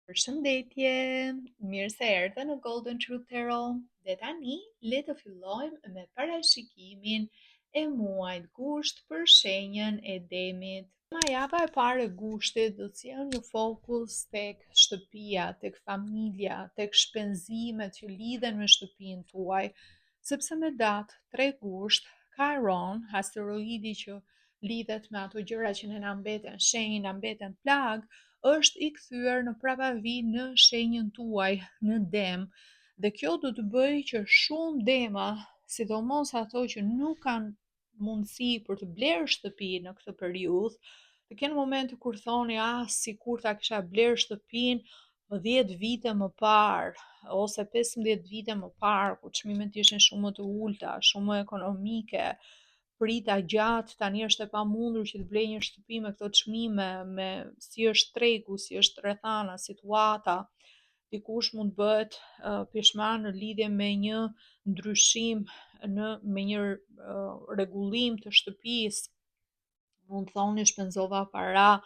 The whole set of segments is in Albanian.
Përshëndetje, mirë se erdhe në Golden Truth Tarot. Dhe tani, le të fillojmë me parashikimin e muajit gusht për shenjën e Demit. Java e parë e gushtit do të sjellë një fokus tek shtëpia, tek familja, tek shpenzimet që lidhen me shtëpinë tuaj, sepse me datë 3 gusht, Chiron, asteroidi që lidhet me ato gjëra që ne na mbeten shenjë, na mbeten plag, është i kthyer në prapavijë në shenjën tuaj, në Dem. Dhe kjo do të bëjë që shumë dema, sidomos ato që nuk kanë mundësi për të blerë shtëpi në këtë periudhë, të kenë momente kur thoni, sikur ta kisha blerë shtëpinë 10 vite më parë, ose 15 vite më parë, kur çmimet ishin shumë më të ulta, shumë më ekonomike, prita gjatë, tani është e pamundur që të blej një shtëpi me këto çmime, me si është tregu, si është rrethana, situata. Dikush mund bëhet pishman në lidhje me një ndryshim me një rregullim të shtëpisë. Mund thoni shpenzova para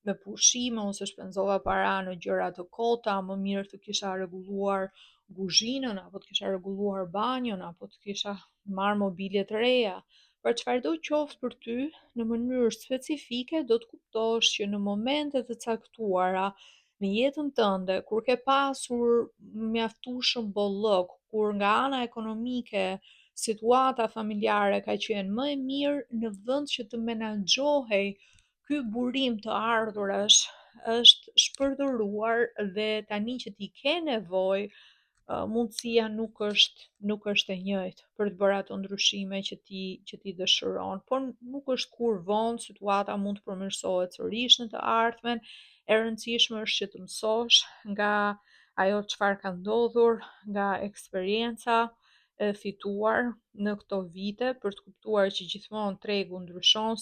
me pushime ose shpenzova para në gjëra të kota, më mirë të kisha rregulluar kuzhinën, apo të kisha rregulluar banjon, apo të kisha marrë mobilje të reja. Për çfarëdo qoftë për ty, në mënyrë specifike do të kuptosh që në momente të caktuara në jetën tënde, kur ke pasur mjaftueshëm bollok, kur nga ana ekonomike situata familjare ka qenë më e mirë, në vend që të menaxhohej ky burim të ardhurash, është shpërdoruar dhe tani që ti ke nevojë, mundësia nuk është e njëjtë për të bërë ato ndryshime që ti dëshiron, por nuk është kur vonë, situata mund të përmirësohet sërish në të ardhmen. E rëndësishme është që të mësosh nga ajo çfarë ka ndodhur, nga eksperienca e fituar në këto vite, për të kuptuar që gjithmonë tregu ndryshon,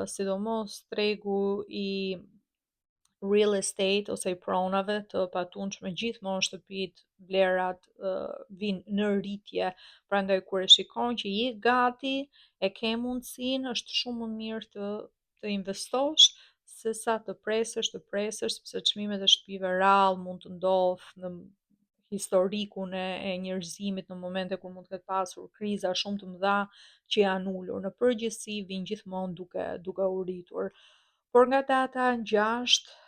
sidomos tregu i real estate ose i pronave të patundshme, gjithmonë shtëpitë, vlerat vinë në rritje. Prandaj kur e shikon që je gati, e ke mundësinë, është shumë më mirë të investosh sesa të presësh, sepse çmimet e shtëpive rrallë mund të ndodhë në historikun e njerëzimit në momente kur mund të ketë pasur kriza shumë të mëdha që janë ulur. Në përgjithësi vinë gjithmonë duke u rritur. Por nga data 6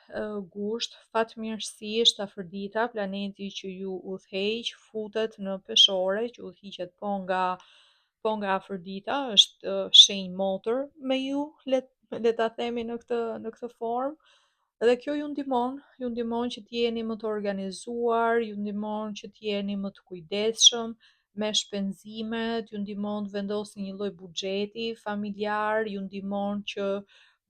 gusht, fatmirësisht Afrodita, planeti që ju udhëheq, futet në peshore, që udhëhiqet po nga Afrodita, është shenjë motor me ju, le ta themi në këtë formë. Dhe kjo ju ndihmon që t'jeni më të organizuar, ju ndihmon që t'jeni më të kujdesshëm me shpenzimet, ju ndihmon të vendosni një lloj buxheti familjar, ju ndihmon që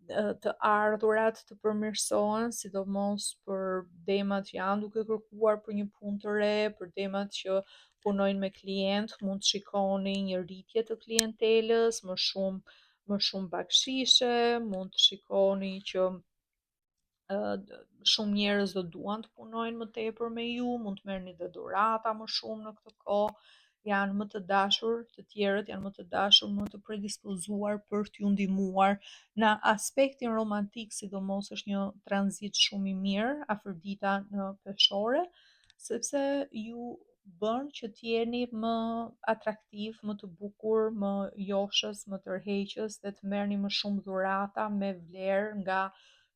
të ardhurat të përmirësohen, sidomos për demat që janë duke kërkuar për një punë të re, për demat që punojnë me klient, mund të shikoni një rritje të klientelës, më shumë bakshishe, mund të shikoni që shumë njerëz do duan të punojnë më tepër me ju, mund të merrni dhe dhurata më shumë në këtë kohë, janë më të dashur, të tjerët janë më të dashur, më të predispozuar për t'ju ndihmuar në aspektin romantik, sidomos është një tranzit shumë i mirë Afrodita në peshore, sepse ju bën që t'jeni më atraktiv, më të bukur, më joshës, më tërheqës dhe të merrni më shumë dhurata me vlerë nga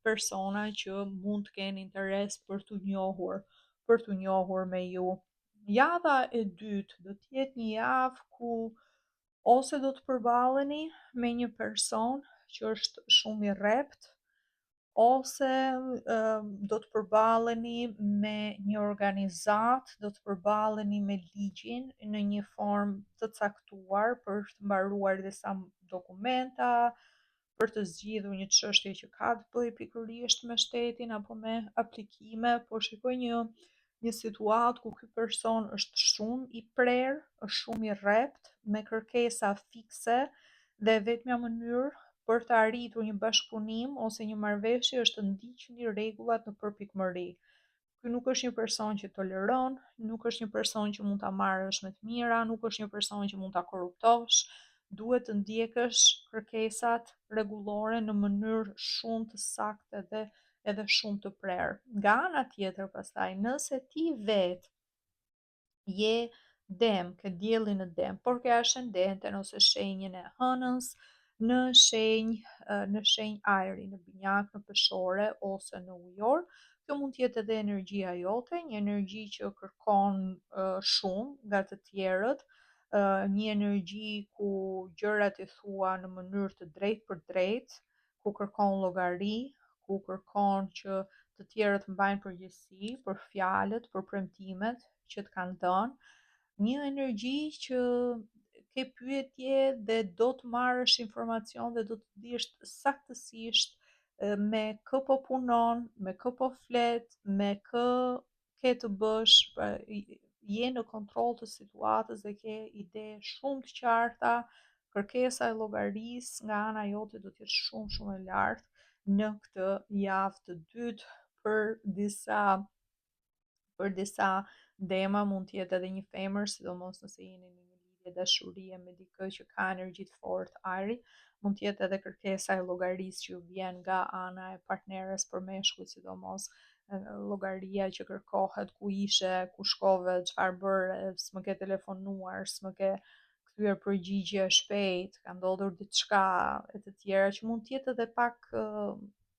persona që mund të kenë interes për t'u njohur me ju. Java e dytë do të jetë një javë ku ose do të përballeni me një person që është shumë i rrept, ose do të përballeni me një organizat, do të përballeni me ligjin në një formë të caktuar për të mbaruar disa dokumenta, për të zgjidhur një çështje që ka të bëjë pikërisht me shtetin apo me aplikime, por shikoj një situatë ku ky person është shumë i prerë, është shumë i rrept, me kërkesa fikse dhe vetmja mënyrë për të arritur një bashkëpunim ose një marrëveshje është të ndiqni rregullat në përpikmëri. Ky nuk është një person që toleron, nuk është një person që mund ta marrësh me të mira, nuk është një person që mund ta korruptosh. Duhet të ndjekësh kërkesat rregullore në mënyrë shumë të saktë dhe edhe shumë të prerë. Nga ana tjetër pastaj, nëse ti vetë je dem, ke diellin në dem, por ke ascendenten ose shenjën e hënës në shenjë ajri, në binjak, në peshore ose në ujor, kjo mund të jetë edhe energjia jote, një energji që kërkon shumë nga të tjerët, një energji ku gjërat i thua në mënyrë të drejtë për drejtë, ku kërkon llogari, ku kërkon që të tjerët mbajnë përgjegjësi për fjalët, për premtimet që të kanë dhënë, një energji që ke pyetje dhe do të marrësh informacion dhe do të dish saktësisht me kë po punon, me kë po flet, me kë ke të bësh, pra, je në kontroll të situatës dhe ke ide shumë të qarta, kërkesa e llogarisë nga ana jote do të jetë shumë shumë e lartë në këtë javë të dytë për disa dema mund të jetë edhe një femër, sidomos nëse jeni në një lidhje dashurie me dikë që ka energji të fortë ajri, mund të jetë edhe kërkesa e llogarisë që vjen nga ana e partneres për meshkujt, sidomos llogaria që kërkohet, ku ishe, ku shkove, çfarë bëre, s'më ke telefonuar, s'më ke kthyer përgjigje shpejt, ka ndodhur diçka e të tjera që mund të jetë edhe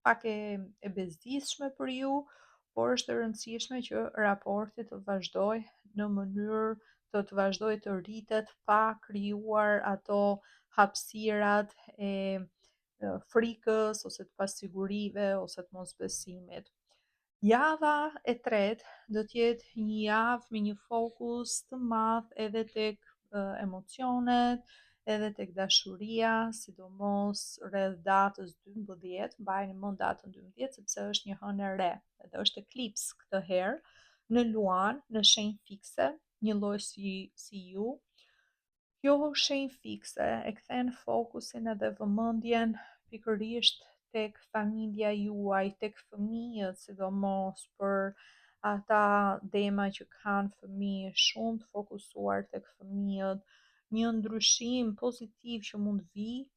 pak e bezdisshme për ju, por është e rëndësishme që raporti të vazhdoj në mënyrë të vazhdoj të rritet pa krijuar ato hapësirat e frikës ose të pasigurive ose të mosbesimit. Java e tretë do të jetë një javë me një fokus të madh edhe tek emocionet, edhe tek dashuria, sidomos rreth datës 12, mbajeni mend datën 12 sepse është një hënë e re, edhe është eklips këtë herë në Luan, në shenjë fikse, një lloj si ju. Kjo shenjë fikse e kthen fokusin edhe vëmendjen pikërisht tek familja juaj, tek fëmijët, sidomos për ata dema që kanë fëmijë, shumë të fokusuar tek fëmijët, një ndryshim pozitiv që mund vijë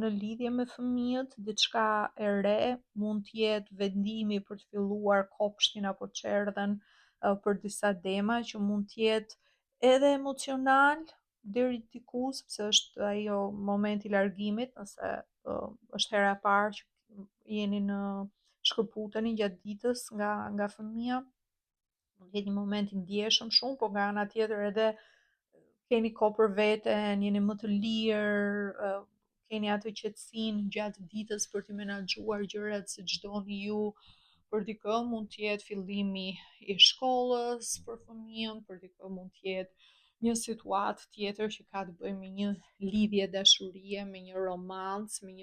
në lidhje me fëmijët, diçka e re, mund të jetë vendimi për të filluar kopshtin apo çerdhen për disa dema që mund të jetë edhe emocional deri diku, sepse është ajo momenti i largimit, nëse është hera e parë që jeni në shkëputeni gjatë ditës nga fëmia, mund të jetë një moment i ndjeshëm shumë, por nga ana tjetër edhe keni kohë për veten, jeni më të lirë, keni atë qetësinë gjatë ditës për të menaxhuar gjërat siç doni ju. Për dikë mund të jetë fillimi i shkollës për fëmijën, për dikë mund të jetë një situatë tjetër që ka të bëjë me një lidhje dashurie, me një romancë, me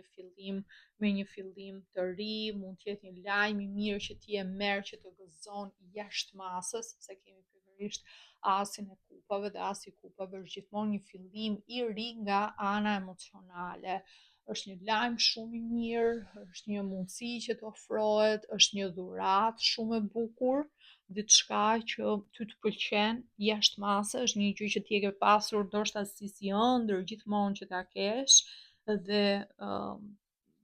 një fillim të ri, mund të jetë një lajm i mirë që ti e merr që të gëzon jashtë masës, sepse kemi pikërisht asin e kupave dhe asi i kupave është gjithmonë një fillim i ri nga ana emocionale. Është një lajm shumë i mirë, është një mundësi që të ofrohet, është një dhuratë shumë e bukur, diçka që ty të pëlqen jashtë masë, është një gjë që ti e ke pasur ndoshta si ëndër gjithmonë që ta kesh dhe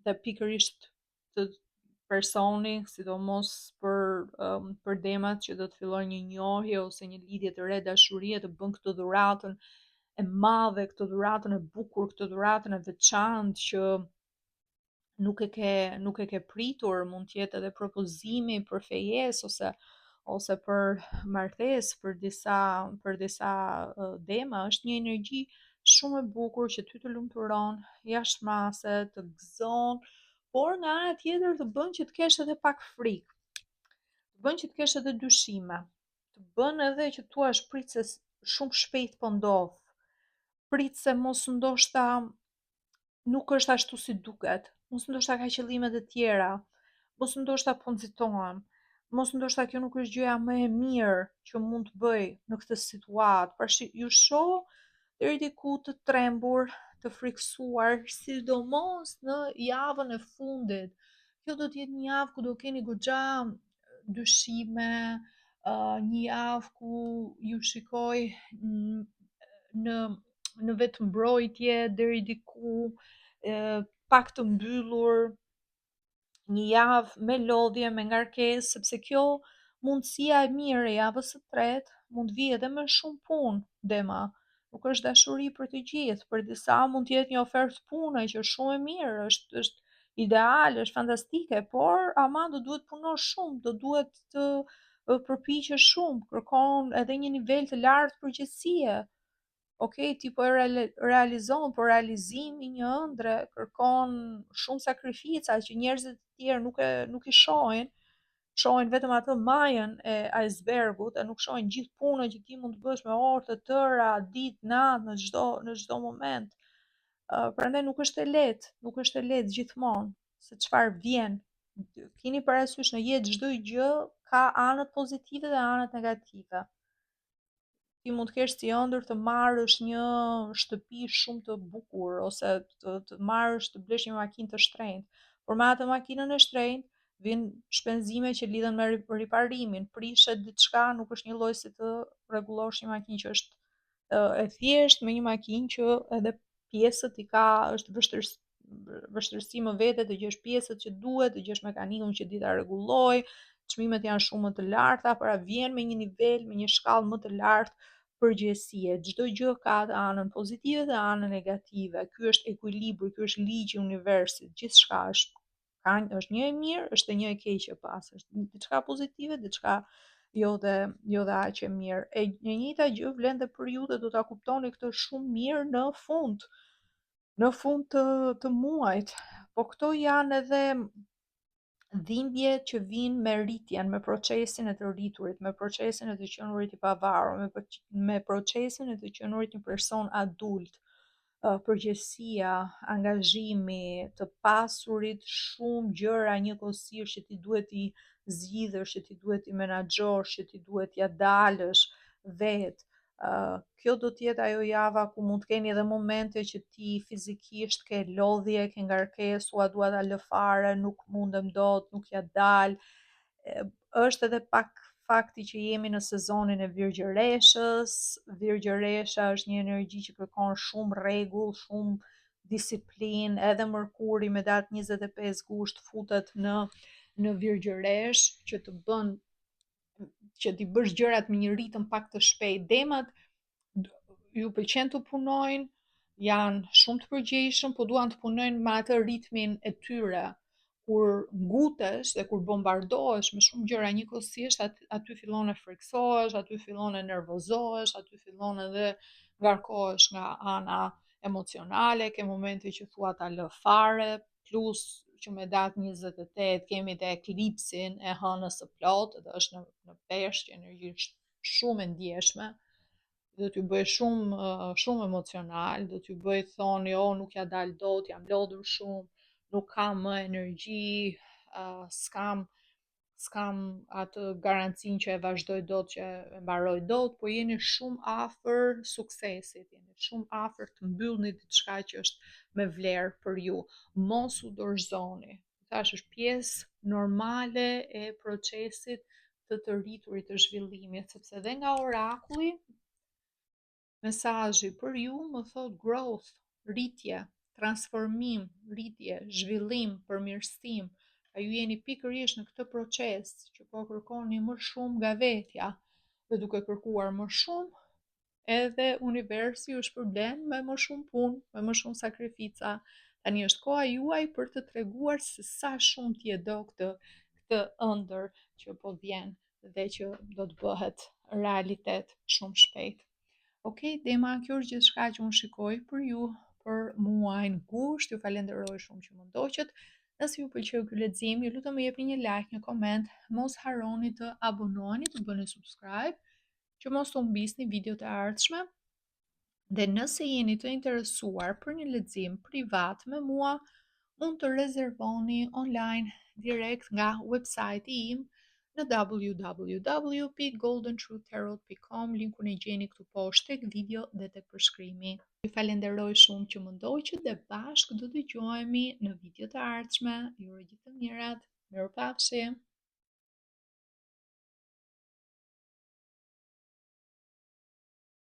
dhe pikërisht të personi, sidomos për demat që do të fillojnë një njohje ose një lidhje të re dashurie, të bën këtë dhuratën e madhe, këtë dhuratën e bukur, këtë dhuratën e veçantë që nuk e ke pritur, mund të jetë edhe propozimi për fejes ose për martesë për disa dema, është një energji shumë e bukur që ty të lumturon jashtëmase, të gëzon, por nga ana tjetër të bën që të kesh edhe pak frikë, të bën që të kesh edhe dyshime, të bën edhe që thua prit se shumë shpejt po ndodh, prit se mos ndoshta nuk është ashtu si duket, mos ndoshta ka qëllime të tjera, mos ndoshta po nxitohem, mos ndoshta kjo nuk është gjëja më e mirë që mund të bëj në këtë situatë, pra ju shoh deri diku të trembur, të frikësuar, sidomos në javën e fundit. Kjo do të jetë një javë ku do keni goxha dyshime, një javë ku ju shikoj në në vetëmbrojtje deri diku, pak të mbyllur, një javë me lodhje, me ngarkesë, sepse kjo mundësia e mirë e javës së tretë mund vi edhe me shumë punë, Dema. Nuk është dashuri për të gjithë, për disa mund të jetë një ofertë pune që është shumë e mirë, është ideale, është fantastike, por ama do duhet punosh shumë, do duhet të përpiqesh shumë, kërkon edhe një nivel të lartë përgjegjësie. Okej, ti po e realizon, por realizimi një ëndre kërkon shumë sakrifica që njerëzit e tjerë nuk i shohin. Shohin vetëm atë majën e icebergut e nuk shohin gjithë punën që ti mund të bësh me orë të tëra, ditë, natë, në çdo moment. Prandaj nuk është e lehtë gjithmonë, se çfarë vjen. Keni parasysh në jetë çdo gjë ka anët pozitive dhe anët negative. Ti mund të kesh si ëndër të marrësh një shtëpi shumë të bukur ose të marrësh të blesh një makinë të shtrenjtë, por me atë makinën e shtrenjtë vijnë shpenzime që lidhen me riparimin, prishet diçka, nuk është një lloj si të rregullosh një makinë që është e thjeshtë me një makinë që edhe pjesët i ka është vështirësi më vete të gjesh pjesët që duhet, të gjesh mekanikun që di ta rregulloj, çmimet janë shumë më të larta, pra vjen me një nivel, me një shkallë më të lartë përgjegjësie. Çdo gjë ka atë anën pozitive dhe anën negative. Ky është ekuilibri, ky është ligji i universit. Gjithçka është një e mirë, është e një e keqe pas. Është diçka pozitive, diçka jo dhe aq e mirë. E njëjta gjë vlen edhe për ju dhe do ta kuptoni këtë shumë mirë në fund të muajit. Po këto janë edhe dhimbje që vijnë me rritjen, me procesin e të rriturit, me procesin e të qenurit i pavarur, me procesin e të qenurit një person adult, përgjegjësia, angazhimi, të pasurit shumë gjëra njëkohësisht që ti duhet i zgjidhësh, që ti duhet i menaxhosh, që ti duhet ja dalësh vetë. Kjo do t'jetë ajo java ku mund t'keni edhe momente që ti fizikisht ke lodhje, ke ngarkesë, ua dua ta lë fare, nuk mundem dot, nuk ja dal. Është edhe pak fakti që jemi në sezonin e virgjëreshës. Virgjëresha është një energji që kërkon shumë rregull, shumë disiplinë, edhe Mërkuri me datë 25 gusht futet në virgjëresh që të bën që ti bësh gjërat me një ritëm pak të shpejtë. Demat ju pëlqen të punojnë, janë shumë të përgjegjshëm, po duan të punojnë me atë ritmin e tyre. Kur ngutesh dhe kur bombardohesh me shumë gjëra njëkohësisht, aty fillon e friksohesh, aty fillon e nervozohesh, aty fillon edhe ngarkohesh nga ana emocionale, ke momente që thua ta lë fare, plus që me datë 28 kemi të eklipsin e hënës së plotë dhe është në peshq, energji shumë e ndjeshme, do t'ju bëj shumë emocional, do t'ju bëj thoni, nuk ja dal dot, jam lodhur shumë, nuk kam më energji, s'kam atë garancinë që e vazhdoj dot, që e mbaroj dot, po jeni shumë afër suksesit, jeni shumë afër të mbyllni diçka që është me vlerë për ju. Mos u dorëzoni. Thash është pjesë normale e procesit të rriturit të zhvillimit, sepse edhe nga orakulli mesazhi për ju më thot growth, rritje, transformim, rritje, zhvillim, përmirësim. A ju jeni pikërisht në këtë proces që po kërkoni më shumë nga vetja, dhe duke kërkuar më shumë, edhe universi ju shpërblen me më shumë punë, me më shumë sakrifica. Tani është koha juaj për të treguar se sa shumë ti e do këtë ëndër që po vjen dhe që do të bëhet realitet shumë shpejt. Okej, Dema, kjo është gjithçka që unë shikoj për ju për muajin gusht. Ju falenderoj shumë që më ndoqët. Nëse ju pëlqeu ky lexim, ju lutem më jepni një like, një koment, mos harroni të abonoheni, të bëni subscribe, që mos të humbisni videot e ardhshme. Dhe nëse jeni të interesuar për një lexim privat me mua, mund të rezervoni online direkt nga website-i im në www.goldentruthtarot.com. Linkun e gjeni këtu poshtë tek video dhe tek përshkrimi. Ju falenderoj shumë që më ndoqët dhe bashkë do dëgjohemi në video të ardhshme. Ju uroj gjithë të mirat. Mirupafshim.